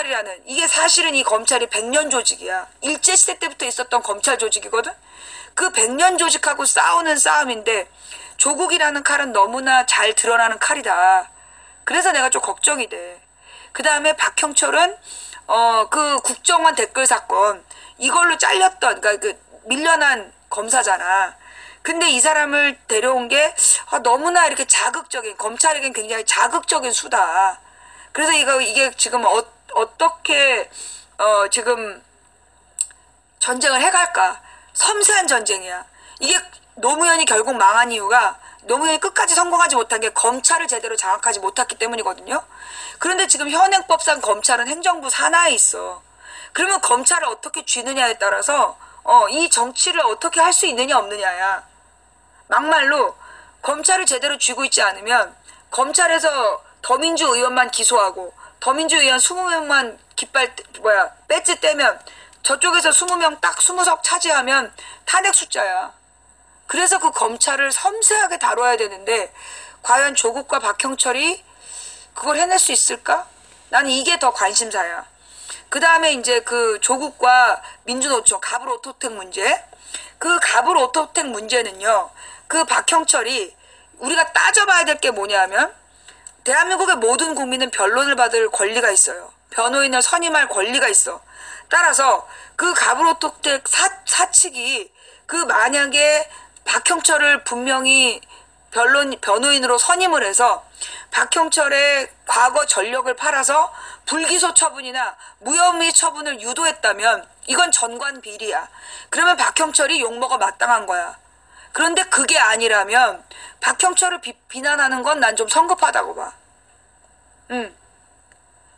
검찰이라는, 이게 사실은 이 검찰이 100년 조직이야. 일제시대 때부터 있었던 검찰 조직이거든. 그 100년 조직하고 싸우는 싸움인데 조국이라는 칼은 너무나 잘 드러나는 칼이다. 그래서 내가 좀 걱정이 돼. 그 다음에 박형철은 그 국정원 댓글 사건 이걸로 잘렸던, 그러니까 그 밀려난 검사잖아. 근데 이 사람을 데려온 게 너무나 이렇게 자극적인, 검찰에겐 굉장히 자극적인 수다. 그래서 이게 지금 어떻게 지금 전쟁을 해갈까? 섬세한 전쟁이야. 이게 노무현이 결국 망한 이유가 노무현이 끝까지 성공하지 못한 게 검찰을 제대로 장악하지 못했기 때문이거든요. 그런데 지금 현행법상 검찰은 행정부 산하에 있어. 그러면 검찰을 어떻게 쥐느냐에 따라서 이 정치를 어떻게 할 수 있느냐 없느냐야. 막말로 검찰을 제대로 쥐고 있지 않으면 검찰에서 더민주 의원만 기소하고 더민주 의원 20명만 배지 떼면 저쪽에서 20명 딱 20석 차지하면 탄핵 숫자야. 그래서 그 검찰을 섬세하게 다뤄야 되는데 과연 조국과 박형철이 그걸 해낼 수 있을까? 나는 이게 더 관심사야. 그 다음에 이제 그 조국과 민주노총 갑을오토텍 문제. 그 갑을오토텍 문제는요. 그 박형철이 우리가 따져봐야 될 게 뭐냐면 대한민국의 모든 국민은 변론을 받을 권리가 있어요. 변호인을 선임할 권리가 있어. 따라서 그 갑을오토텍 사측이 그 만약에 박형철을 분명히 변호인으로 선임을 해서 박형철의 과거 전력을 팔아서 불기소 처분이나 무혐의 처분을 유도했다면 이건 전관 비리야. 그러면 박형철이 욕먹어 마땅한 거야. 그런데 그게 아니라면 박형철을 비난하는 건 난 좀 성급하다고 봐.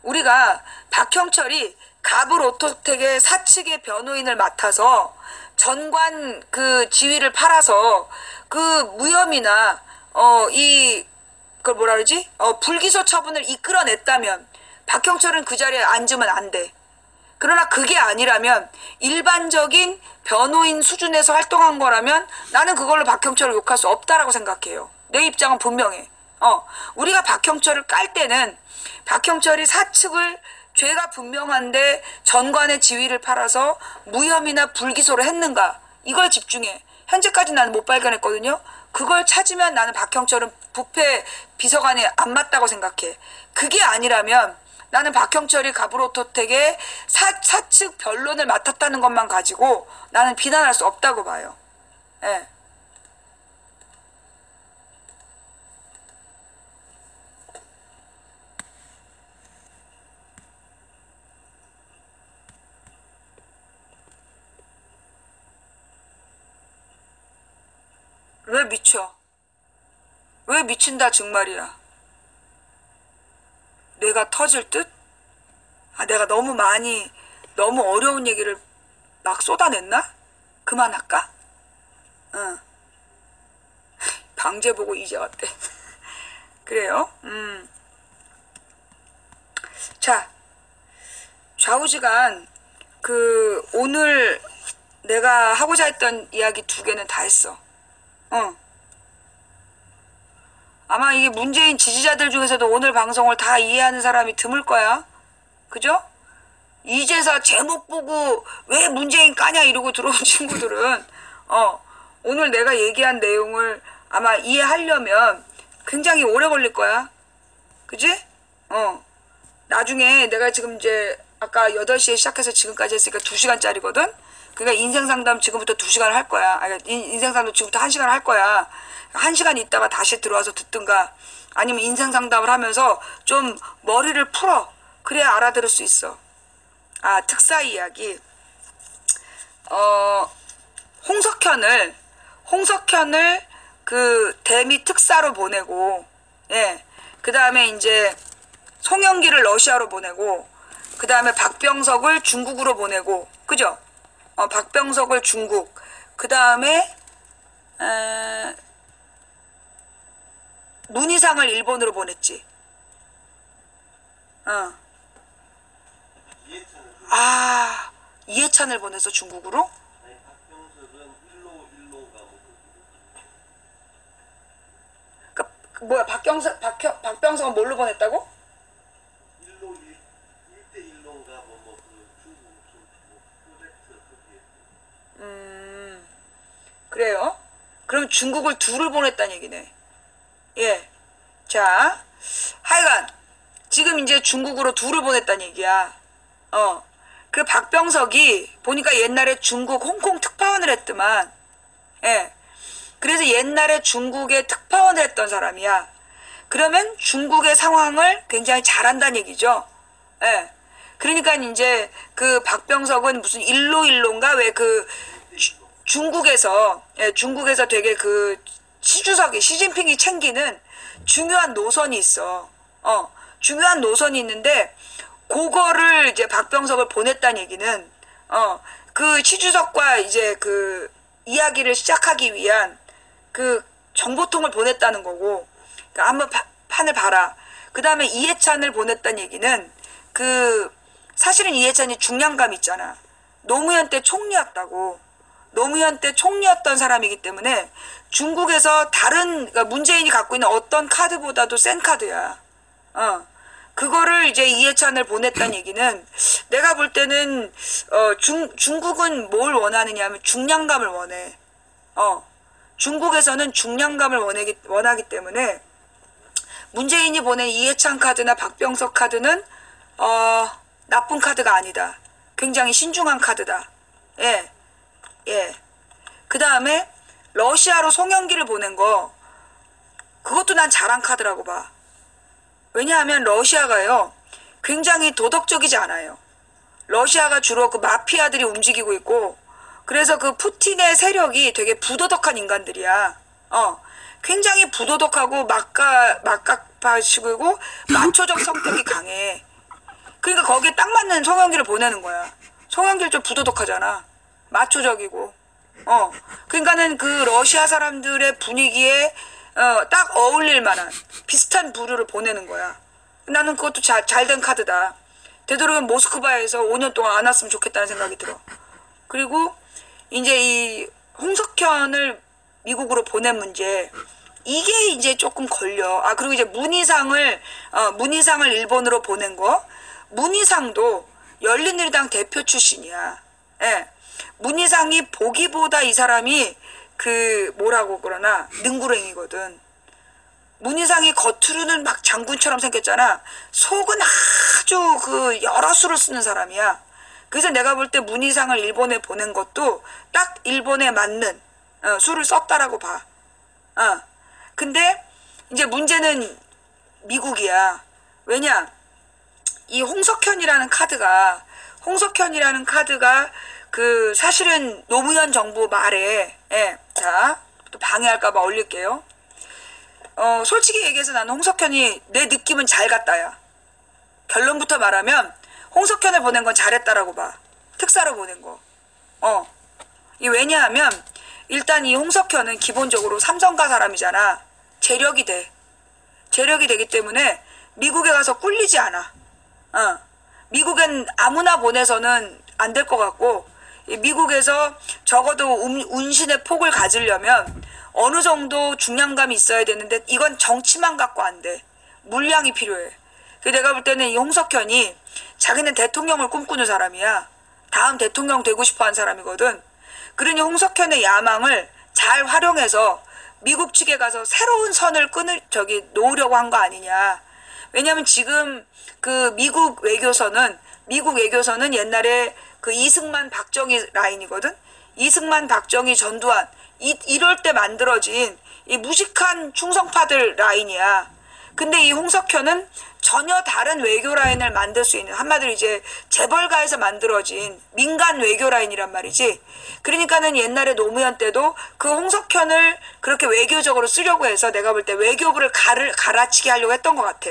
우리가 박형철이 갑을오토텍의 사측의 변호인을 맡아서 전관 그 지위를 팔아서 그 무혐의나 그걸 뭐라 그러지? 불기소 처분을 이끌어냈다면 박형철은 그 자리에 앉으면 안 돼. 그러나 그게 아니라면 일반적인 변호인 수준에서 활동한 거라면 나는 그걸로 박형철을 욕할 수 없다라고 생각해요. 내 입장은 분명해. 우리가 박형철을 깔 때는 박형철이 사측을 죄가 분명한데 전관의 지위를 팔아서 무혐의나 불기소를 했는가 이걸 집중해. 현재까지 나는 못 발견했거든요. 그걸 찾으면 나는 박형철은 부패 비서관에 안 맞다고 생각해. 그게 아니라면 나는 박형철이 갑을오토텍의 사측 변론을 맡았다는 것만 가지고 나는 비난할 수 없다고 봐요. 예. 왜 미쳐? 왜 미친다 정말이야? 내가 터질 듯? 내가 너무 어려운 얘기를 막 쏟아냈나? 그만할까? 응. 방제 보고 이제 왔대. 그래요? 자, 좌우지간 오늘 내가 하고자 했던 이야기 2개는 다 했어. 아마 이게 문재인 지지자들 중에서도 오늘 방송을 다 이해하는 사람이 드물 거야. 그죠? 이제서 제목 보고 왜 문재인 까냐 이러고 들어온 친구들은 오늘 내가 얘기한 내용을 아마 이해하려면 굉장히 오래 걸릴 거야. 그지? 나중에 내가 지금 이제 아까 8시에 시작해서 지금까지 했으니까 2시간짜리거든? 그러니까 인생상담 지금부터 2시간 할 거야. 인생상담 지금부터 1시간 할 거야. 1시간 있다가 다시 들어와서 듣든가 아니면 인생상담을 하면서 좀 머리를 풀어. 그래야 알아들을 수 있어. 특사 이야기. 홍석현을 그 대미 특사로 보내고, 예. 그 다음에 이제 송영기를 러시아로 보내고, 그 다음에 박병석을 중국으로 보내고, 그죠? 박병석을 중국, 그 다음에 문희상을 일본으로 보냈지. 이해찬을 보내서 중국으로? 아니, 박병석은 박병석은 뭘로 보냈다고? 1대1로 그래요? 그럼 중국을 둘을 보냈다는 얘기네. 예. 자, 하여간 지금 이제 중국으로 둘을 보냈다는 얘기야. 그 박병석이 보니까 옛날에 중국 홍콩 특파원을 했더만. 예. 그래서 옛날에 중국의 특파원을 했던 사람이야. 그러면 중국의 상황을 굉장히 잘한다는 얘기죠. 예. 그러니까 이제 그 박병석은 무슨 일로인가 왜 그 중국에서 되게 그 시진핑이 챙기는 중요한 노선이 있어. 중요한 노선이 있는데 그거를 이제 박병석을 보냈다는 얘기는 그 시주석과 이제 그 이야기를 시작하기 위한 그 정보통을 보냈다는 거고. 그러니까 한번 판을 봐라. 그 다음에 이해찬을 보냈다는 얘기는 그 사실은 이해찬이 중량감 있잖아. 노무현 때 총리였다고. 노무현 때 총리였던 사람이기 때문에 중국에서 그러니까 문재인이 갖고 있는 어떤 카드보다도 센 카드야. 그거를 이제 이해찬을 보냈다는 얘기는 내가 볼 때는 중국은 뭘 원하느냐 하면 중량감을 원해. 중국에서는 중량감을 원하기 때문에 문재인이 보낸 이해찬 카드나 박병석 카드는 나쁜 카드가 아니다. 굉장히 신중한 카드다. 예. 그 다음에 러시아로 송영기를 보낸 거 그것도 난 잘한 카드라고 봐. 왜냐하면 러시아가요 굉장히 도덕적이지 않아요. 러시아가 주로 그 마피아들이 움직이고 있고 그래서 그 푸틴의 세력이 되게 부도덕한 인간들이야. 굉장히 부도덕하고 막가파식이고 마초적 성격이 강해. 그러니까 거기에 딱 맞는 송영기를 보내는 거야. 송영기를 좀 부도덕하잖아. 마초적이고. 그러니까는 그 러시아 사람들의 분위기에 딱 어울릴 만한 비슷한 부류를 보내는 거야. 나는 그것도 잘된 카드다. 되도록이면 모스크바에서 5년 동안 안 왔으면 좋겠다는 생각이 들어. 그리고 이제 이 홍석현을 미국으로 보낸 문제 이게 이제 조금 걸려. 그리고 이제 문희상을 일본으로 보낸 거. 문희상도 열린우리당 대표 출신이야. 예. 문희상이 보기보다 이 사람이 그 뭐라고 그러나 능구랭이거든. 문희상이 겉으로는 막 장군처럼 생겼잖아. 속은 아주 그 여러 수를 쓰는 사람이야. 그래서 내가 볼 때 문희상을 일본에 보낸 것도 딱 일본에 맞는 수를 썼다라고 봐. 근데 이제 문제는 미국이야. 왜냐? 이 홍석현이라는 카드가 그 사실은 노무현 정부 말에 자, 또 방해할까봐 올릴게요. 솔직히 얘기해서 나는 홍석현이 내 느낌은 잘 갔다야. 결론부터 말하면 홍석현을 보낸 건 잘했다라고 봐. 특사로 보낸 거. 이 왜냐하면 일단 이 홍석현은 기본적으로 삼성가 사람이잖아. 재력이 되기 때문에 미국에 가서 꿀리지 않아. 미국엔 아무나 보내서는 안 될 것 같고 미국에서 적어도 운신의 폭을 가지려면 어느 정도 중량감이 있어야 되는데 이건 정치만 갖고 안 돼. 물량이 필요해. 그래서 내가 볼 때는 이 홍석현이 자기는 대통령을 꿈꾸는 사람이야. 다음 대통령 되고 싶어 한 사람이거든. 그러니 홍석현의 야망을 잘 활용해서 미국 측에 가서 새로운 선을 놓으려고 한 거 아니냐. 왜냐면 지금 그 미국 외교선은 옛날에 그 이승만 박정희 라인이거든. 이승만 박정희 전두환 이럴 때 만들어진 이 무식한 충성파들 라인이야. 근데 이 홍석현은 전혀 다른 외교 라인을 만들 수 있는 한마디로 이제 재벌가에서 만들어진 민간 외교 라인이란 말이지. 그러니까는 옛날에 노무현 때도 그 홍석현을 그렇게 외교적으로 쓰려고 해서 내가 볼 때 외교부를 갈아치기 하려고 했던 것 같아.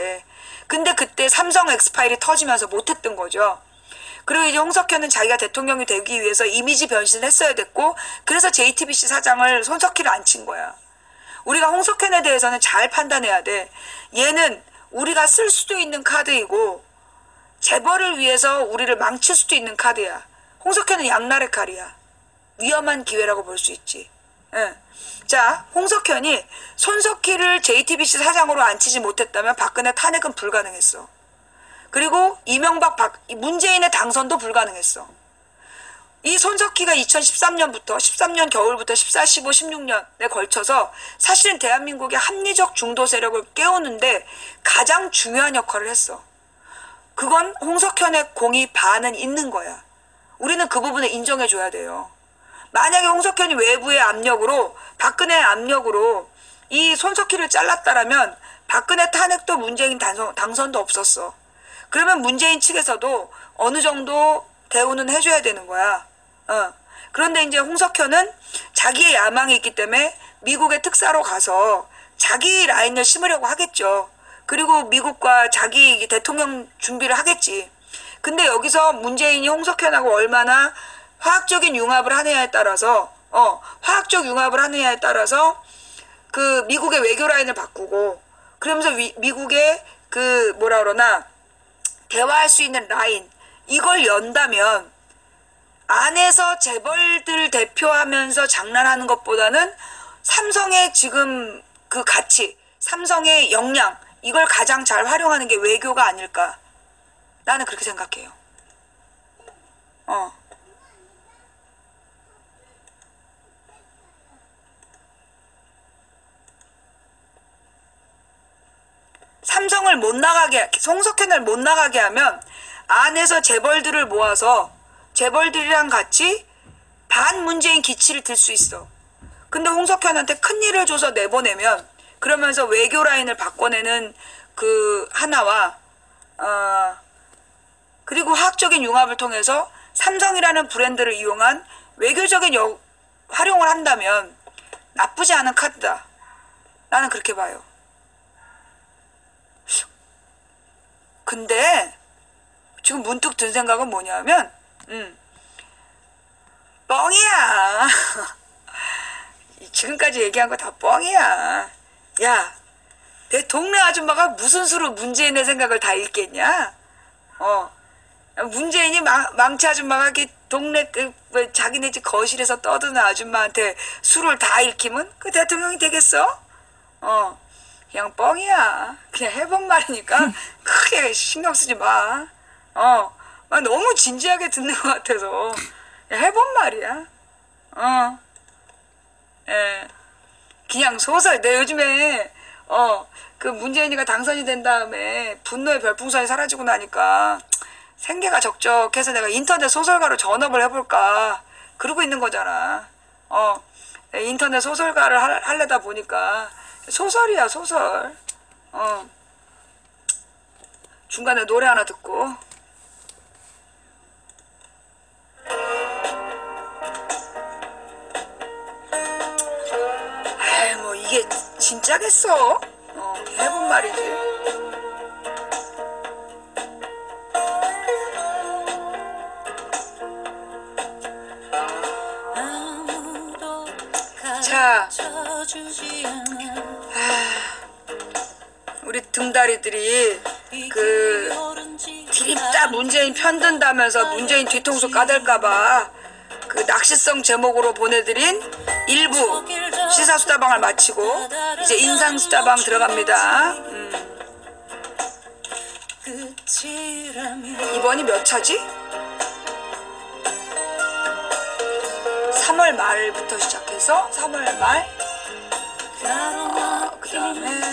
근데 그때 삼성 엑스파일이 터지면서 못했던 거죠. 그리고 이제 홍석현은 자기가 대통령이 되기 위해서 이미지 변신을 했어야 됐고 그래서 JTBC 사장을 손석희를 앉힌 거야. 우리가 홍석현에 대해서는 잘 판단해야 돼. 얘는 우리가 쓸 수도 있는 카드이고 재벌을 위해서 우리를 망칠 수도 있는 카드야. 홍석현은 양날의 칼이야. 위험한 기회라고 볼 수 있지. 예. 자, 홍석현이 손석희를 JTBC 사장으로 앉히지 못했다면 박근혜 탄핵은 불가능했어. 그리고 문재인의 당선도 불가능했어. 이 손석희가 2013년부터 13년 겨울부터 14, 15, 16년에 걸쳐서 사실은 대한민국의 합리적 중도 세력을 깨우는데 가장 중요한 역할을 했어. 그건 홍석현의 공이 반은 있는 거야. 우리는 그 부분을 인정해줘야 돼요. 만약에 홍석현이 외부의 압력으로, 박근혜의 압력으로 이 손석희를 잘랐다라면 박근혜 탄핵도 문재인 당선도 없었어. 그러면 문재인 측에서도 어느 정도 대우는 해줘야 되는 거야. 그런데 이제 홍석현은 자기의 야망이 있기 때문에 미국의 특사로 가서 자기 라인을 심으려고 하겠죠. 그리고 미국과 자기 대통령 준비를 하겠지. 근데 여기서 문재인이 홍석현하고 얼마나 화학적인 융합을 하느냐에 따라서 화학적 융합을 하느냐에 따라서 그 미국의 외교 라인을 바꾸고, 그러면서 미국의 그 뭐라 그러나 대화할 수 있는 라인, 이걸 연다면 안에서 재벌들 대표하면서 장난하는 것보다는 삼성의 지금 그 가치, 삼성의 역량, 이걸 가장 잘 활용하는 게 외교가 아닐까. 나는 그렇게 생각해요. 삼성을 못 나가게, 홍석현을 못 나가게 하면 안에서 재벌들을 모아서 재벌들이랑 같이 반문재인 기치를 들 수 있어. 근데 홍석현한테 큰 일을 줘서 내보내면, 그러면서 외교 라인을 바꿔내는 그 하나와 그리고 화학적인 융합을 통해서 삼성이라는 브랜드를 이용한 외교적인 활용을 한다면 나쁘지 않은 카드다. 나는 그렇게 봐요. 근데 지금 문득 든 생각은 뭐냐면 뻥이야. 지금까지 얘기한 거 다 뻥이야. 야, 내 동네 아줌마가 무슨 수로 문재인의 생각을 다 읽겠냐? 문재인이 망치 아줌마가 동네 자기네 집 거실에서 떠드는 아줌마한테 수를 다 읽히면 그 대통령이 되겠어? 그냥 뻥이야. 그냥 해본 말이니까 크게 신경 쓰지 마. 너무 진지하게 듣는 것 같아서 해본 말이야. 예. 그냥 소설. 내 요즘에 그 문재인이가 당선이 된 다음에 분노의 별풍선이 사라지고 나니까 생계가 적적해서 내가 인터넷 소설가로 전업을 해볼까 그러고 있는 거잖아. 인터넷 소설가를 하려다 보니까 소설이야, 소설. 중간에 노래 하나 듣고. 아이, 뭐 이게 진짜겠어? 해본 말이지. 자, 우리 등다리들이 그 드립다 문재인 편든다면서 문재인 뒤통수 까댈까봐 그 낚시성 제목으로 보내드린 일부 시사수다방을 마치고 이제 인상수다방 들어갑니다. 이번이 몇 차지? 3월 말부터 시작해서 3월 말, 그 다음에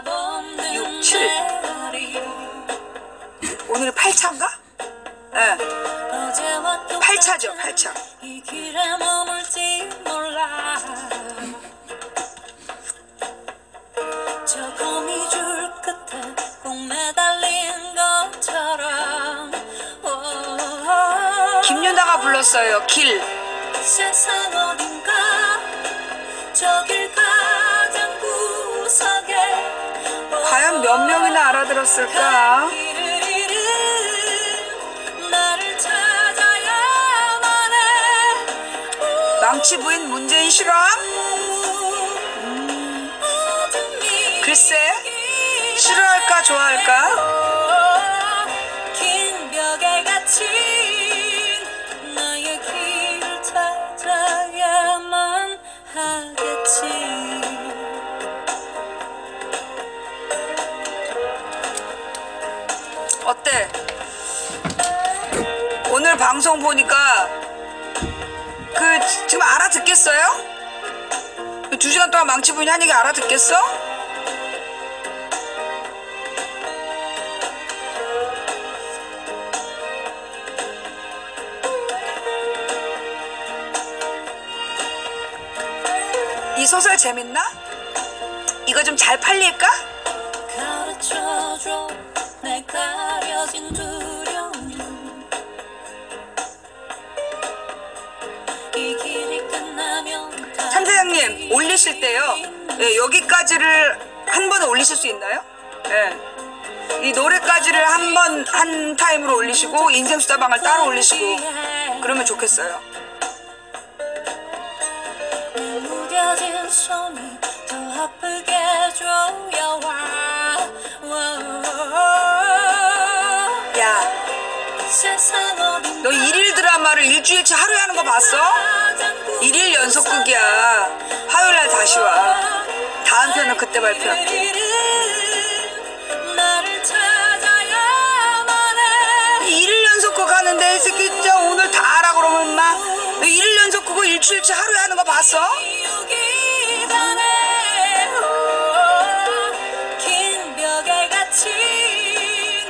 5, 6, 7. 오늘이 8차인가? 네. 8차죠, 8차. 저 거미줄 끝에 꼭 매달린 것처럼 김윤아가 불렀어요. 길. 세상 어딘가 저 길 가장 구석에 과연 몇 명이나 알아들었을까? 망치 부인 문재인 실황? 글쎄, 싫어할까 좋아할까? 긴 벽에 갇힌 나의 길을 찾아야만 하겠지. 방송 보니까 지금 알아듣겠어요? 2시간 동안 망치 부인이 한 얘기 알아듣겠어? 이 소설 재밌나? 이거 좀 잘 팔릴까? 가르쳐줘 내 가려진 두려움 이 길이 끝나면 참사장님 올리실 때요 네, 여기까지를 한 번에 올리실 수 있나요? 네. 이 노래까지를 한 타임으로 올리시고 인생수다방을 따로 올리시고 그러면 좋겠어요. 무뎌진 손이 더 아프게 조여와 야 너 일일 드라마를 일주일치 하루에 하는 거 봤어? 일일 연속극이야. 화요일날 다시 와. 다음 편은 그때 발표할게. 일일 연속극 하는데 이 새끼 진짜 오늘 다 하라 그러면 막 일일 연속극을 일주일치 하루에 하는 거 봤어? 긴 벽에 갇힌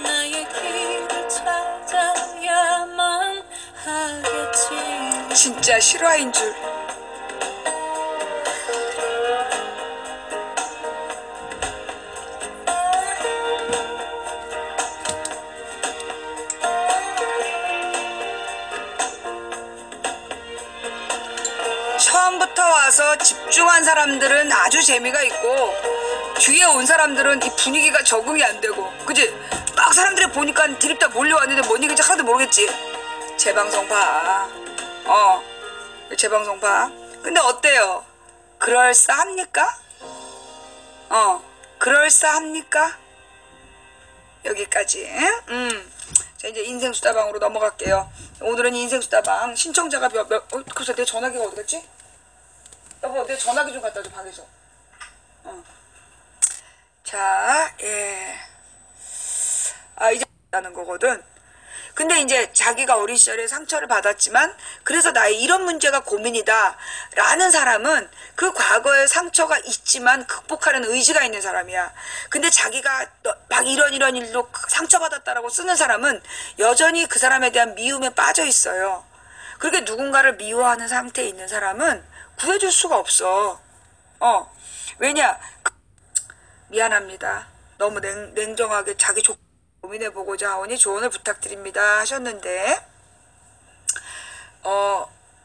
나의 길을 찾아야만 하겠지. 진짜 실화인 줄. 처음부터 와서 집중한 사람들은 아주 재미가 있고 뒤에 온 사람들은 이 분위기가 적응이 안 되고 그치? 막 사람들이 보니까 드립다 몰려왔는데 뭔 얘기인지 하나도 모르겠지. 재방송 봐. 재방송 봐. 근데 어때요? 그럴싸합니까? 그럴싸합니까? 여기까지. 자 이제 인생수다방으로 넘어갈게요. 오늘은 인생수다방 신청자가 글쎄 내 전화기가 어디 갔지? 여보 내 전화기 좀 갖다 줘 방에서. 자 이제 하는 거거든. 근데 이제 자기가 어린 시절에 상처를 받았지만 그래서 나의 이런 문제가 고민이다 라는 사람은 그 과거의 상처가 있지만 극복하려는 의지가 있는 사람이야. 근데 자기가 막 이런 일로 상처받았다라고 쓰는 사람은 여전히 그 사람에 대한 미움에 빠져 있어요. 그렇게 누군가를 미워하는 상태에 있는 사람은 구해줄 수가 없어. 왜냐? 미안합니다. 너무 냉정하게 자기 고민해보고자 하오니 조언을 부탁드립니다 하셨는데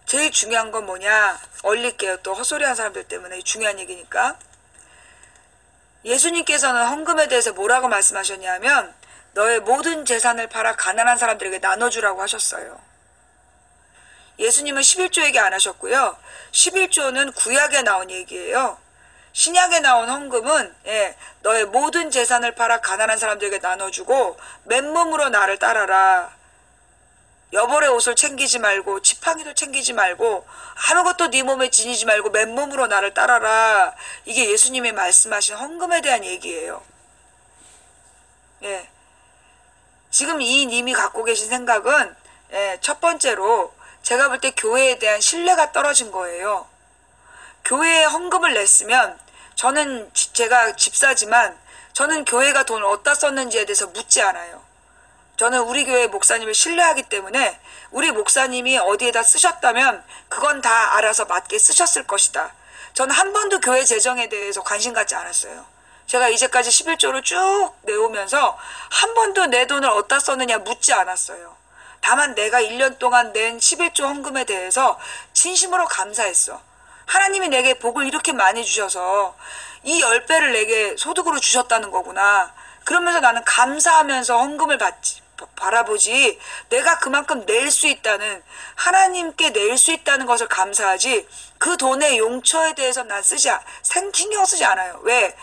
제일 중요한 건 뭐냐 얼릴게요. 또 헛소리하는 사람들 때문에 중요한 얘기니까. 예수님께서는 헌금에 대해서 뭐라고 말씀하셨냐면 너의 모든 재산을 팔아 가난한 사람들에게 나눠주라고 하셨어요. 예수님은 11조 얘기 안 하셨고요. 11조는 구약에 나온 얘기예요. 신약에 나온 헌금은 너의 모든 재산을 팔아 가난한 사람들에게 나눠주고 맨몸으로 나를 따라라. 여벌의 옷을 챙기지 말고 지팡이도 챙기지 말고 아무것도 네 몸에 지니지 말고 맨몸으로 나를 따라라. 이게 예수님이 말씀하신 헌금에 대한 얘기예요. 지금 이 님이 갖고 계신 생각은 첫 번째로 제가 볼 때 교회에 대한 신뢰가 떨어진 거예요. 교회에 헌금을 냈으면 제가 집사지만 저는 교회가 돈을 어디다 썼는지에 대해서 묻지 않아요. 저는 우리 교회 목사님을 신뢰하기 때문에 우리 목사님이 어디에다 쓰셨다면 그건 다 알아서 맞게 쓰셨을 것이다. 저는 한 번도 교회 재정에 대해서 관심 갖지 않았어요. 제가 이제까지 11조를 쭉 내오면서 한 번도 내 돈을 어디다 썼느냐 묻지 않았어요. 다만 내가 1년 동안 낸 11조 헌금에 대해서 진심으로 감사했어. 하나님이 내게 복을 이렇게 많이 주셔서 이 10배를 내게 소득으로 주셨다는 거구나. 그러면서 나는 감사하면서 헌금을 바라보지 내가 그만큼 낼 수 있다는 하나님께 낼 수 있다는 것을 감사하지 그 돈의 용처에 대해서 난 신경 쓰지 않아요. 왜?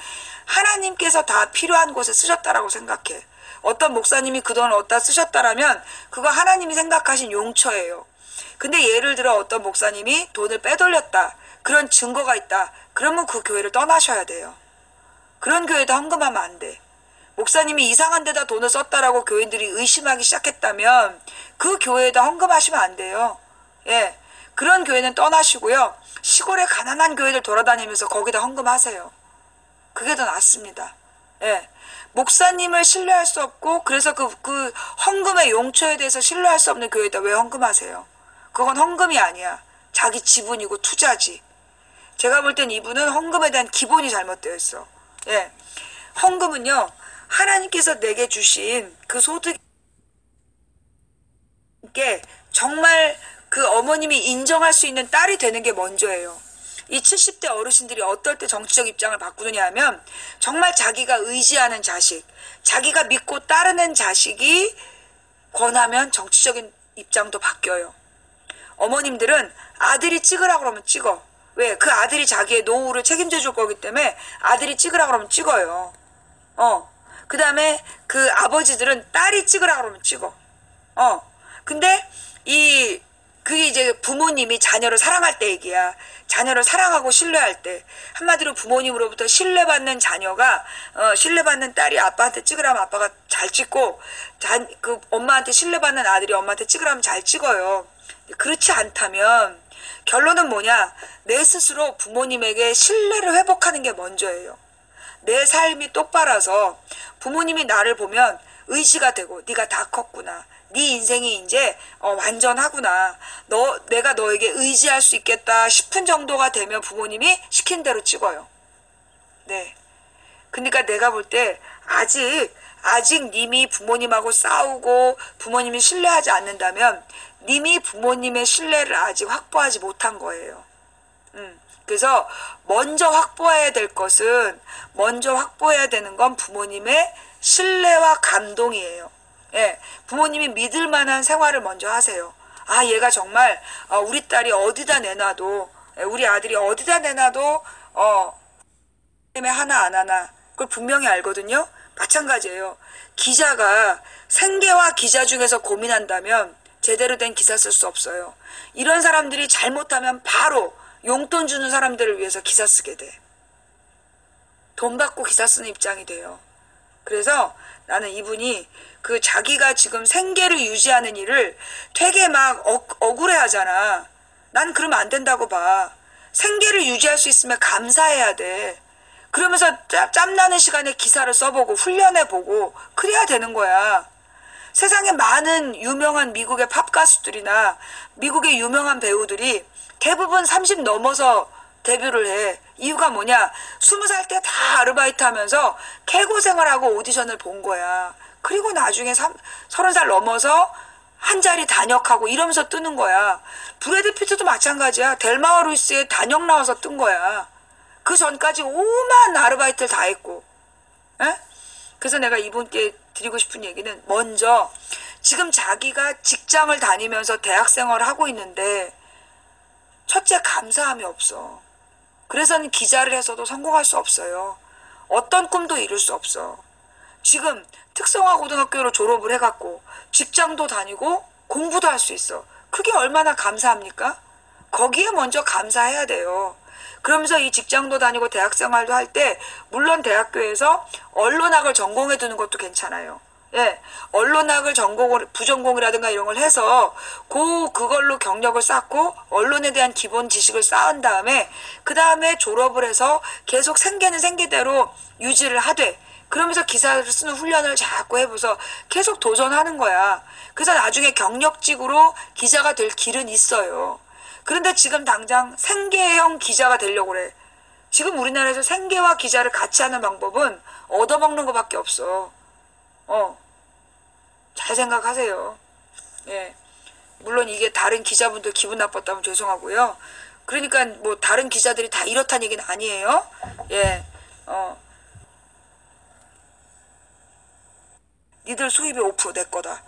하나님께서 다 필요한 곳에 쓰셨다라고 생각해. 어떤 목사님이 그 돈을 어디다 쓰셨다라면 그거 하나님이 생각하신 용처예요. 근데 예를 들어 어떤 목사님이 돈을 빼돌렸다. 그런 증거가 있다. 그러면 그 교회를 떠나셔야 돼요. 그런 교회도 헌금하면 안 돼. 목사님이 이상한 데다 돈을 썼다라고 교인들이 의심하기 시작했다면 그 교회에다 헌금하시면 안 돼요. 예. 그런 교회는 떠나시고요. 시골의 가난한 교회들 돌아다니면서 거기다 헌금하세요. 그게 더 낫습니다. 예. 목사님을 신뢰할 수 없고 그래서 그 헌금의 용처에 대해서 신뢰할 수 없는 교회에다 왜 헌금하세요? 그건 헌금이 아니야. 자기 지분이고 투자지. 제가 볼 땐 이분은 헌금에 대한 기본이 잘못되어 있어. 예. 헌금은요. 하나님께서 내게 주신 그 소득에 정말 그 어머님이 인정할 수 있는 딸이 되는 게 먼저예요. 이 70대 어르신들이 어떨 때 정치적 입장을 바꾸느냐 하면 정말 자기가 의지하는 자식, 자기가 믿고 따르는 자식이 권하면 정치적인 입장도 바뀌어요. 어머님들은 아들이 찍으라 그러면 찍어. 왜? 그 아들이 자기의 노후를 책임져 줄 거기 때문에 아들이 찍으라 그러면 찍어요. 그 다음에 그 아버지들은 딸이 찍으라 그러면 찍어. 근데 그게 이제 부모님이 자녀를 사랑할 때 얘기야. 자녀를 사랑하고 신뢰할 때. 한마디로 부모님으로부터 신뢰받는 자녀가, 신뢰받는 딸이 아빠한테 찍으라면 아빠가 잘 찍고, 그 엄마한테 신뢰받는 아들이 엄마한테 찍으라면 잘 찍어요. 그렇지 않다면, 결론은 뭐냐? 내 스스로 부모님에게 신뢰를 회복하는 게 먼저예요. 내 삶이 똑바라서 부모님이 나를 보면 의지가 되고 네가 다 컸구나. 네 인생이 이제 완전하구나. 내가 너에게 의지할 수 있겠다 싶은 정도가 되면 부모님이 시킨 대로 찍어요. 네. 그러니까 내가 볼 때 아직 님이 부모님하고 싸우고 부모님이 신뢰하지 않는다면 님이 부모님의 신뢰를 아직 확보하지 못한 거예요. 그래서 먼저 확보해야 될 것은 먼저 확보해야 되는 건 부모님의 신뢰와 감동이에요. 예, 부모님이 믿을 만한 생활을 먼저 하세요. 아, 얘가 정말 우리 딸이 어디다 내놔도 우리 아들이 어디다 내놔도 때문에 하나 안 하나 그걸 분명히 알거든요. 마찬가지예요. 기자가 생계와 기자 중에서 고민한다면 제대로 된 기사 쓸 수 없어요. 이런 사람들이 잘못하면 바로 용돈 주는 사람들을 위해서 기사 쓰게 돼. 돈 받고 기사 쓰는 입장이 돼요. 그래서 나는 이분이 그 자기가 지금 생계를 유지하는 일을 되게 막 억울해 하잖아. 난 그러면 안 된다고 봐. 생계를 유지할 수 있으면 감사해야 돼. 그러면서 짬나는 시간에 기사를 써보고 훈련해보고 그래야 되는 거야. 세상에 많은 유명한 미국의 팝 가수들이나 미국의 유명한 배우들이 대부분 30 넘어서 데뷔를 해. 이유가 뭐냐? 20살 때 다 아르바이트 하면서 개고생을 하고 오디션을 본 거야. 그리고 나중에 30살 넘어서 한 자리 단역하고 이러면서 뜨는 거야. 브래드 피트도 마찬가지야. 델마 루이스에 단역 나와서 뜬 거야. 그 전까지 오만 아르바이트를 다 했고. 에? 그래서 내가 이분께 드리고 싶은 얘기는 먼저 지금 자기가 직장을 다니면서 대학생활을 하고 있는데 첫째 감사함이 없어. 그래서는 기자를 해서도 성공할 수 없어요. 어떤 꿈도 이룰 수 없어. 지금 특성화 고등학교로 졸업을 해갖고 직장도 다니고 공부도 할 수 있어. 그게 얼마나 감사합니까? 거기에 먼저 감사해야 돼요. 그러면서 이 직장도 다니고 대학생활도 할 때 물론 대학교에서 언론학을 전공해 두는 것도 괜찮아요. 예, 언론학을 부전공이라든가 이런 걸 해서 그걸로 경력을 쌓고 언론에 대한 기본 지식을 쌓은 다음에 그 다음에 졸업을 해서 계속 생계는 생계대로 유지를 하되 그러면서 기사를 쓰는 훈련을 자꾸 해보서 계속 도전하는 거야. 그래서 나중에 경력직으로 기자가 될 길은 있어요. 그런데 지금 당장 생계형 기자가 되려고 그래. 지금 우리나라에서 생계와 기자를 같이 하는 방법은 얻어먹는 것밖에 없어. 잘 생각하세요. 예. 물론 이게 다른 기자분들 기분 나빴다면 죄송하고요. 그러니까 뭐 다른 기자들이 다 이렇다는 얘기는 아니에요. 예. 니들 수입이 5% 내 거다.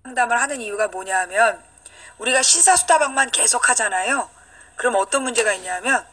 상담을 하는 이유가 뭐냐 하면 우리가 시사수다방만 계속 하잖아요. 그럼 어떤 문제가 있냐면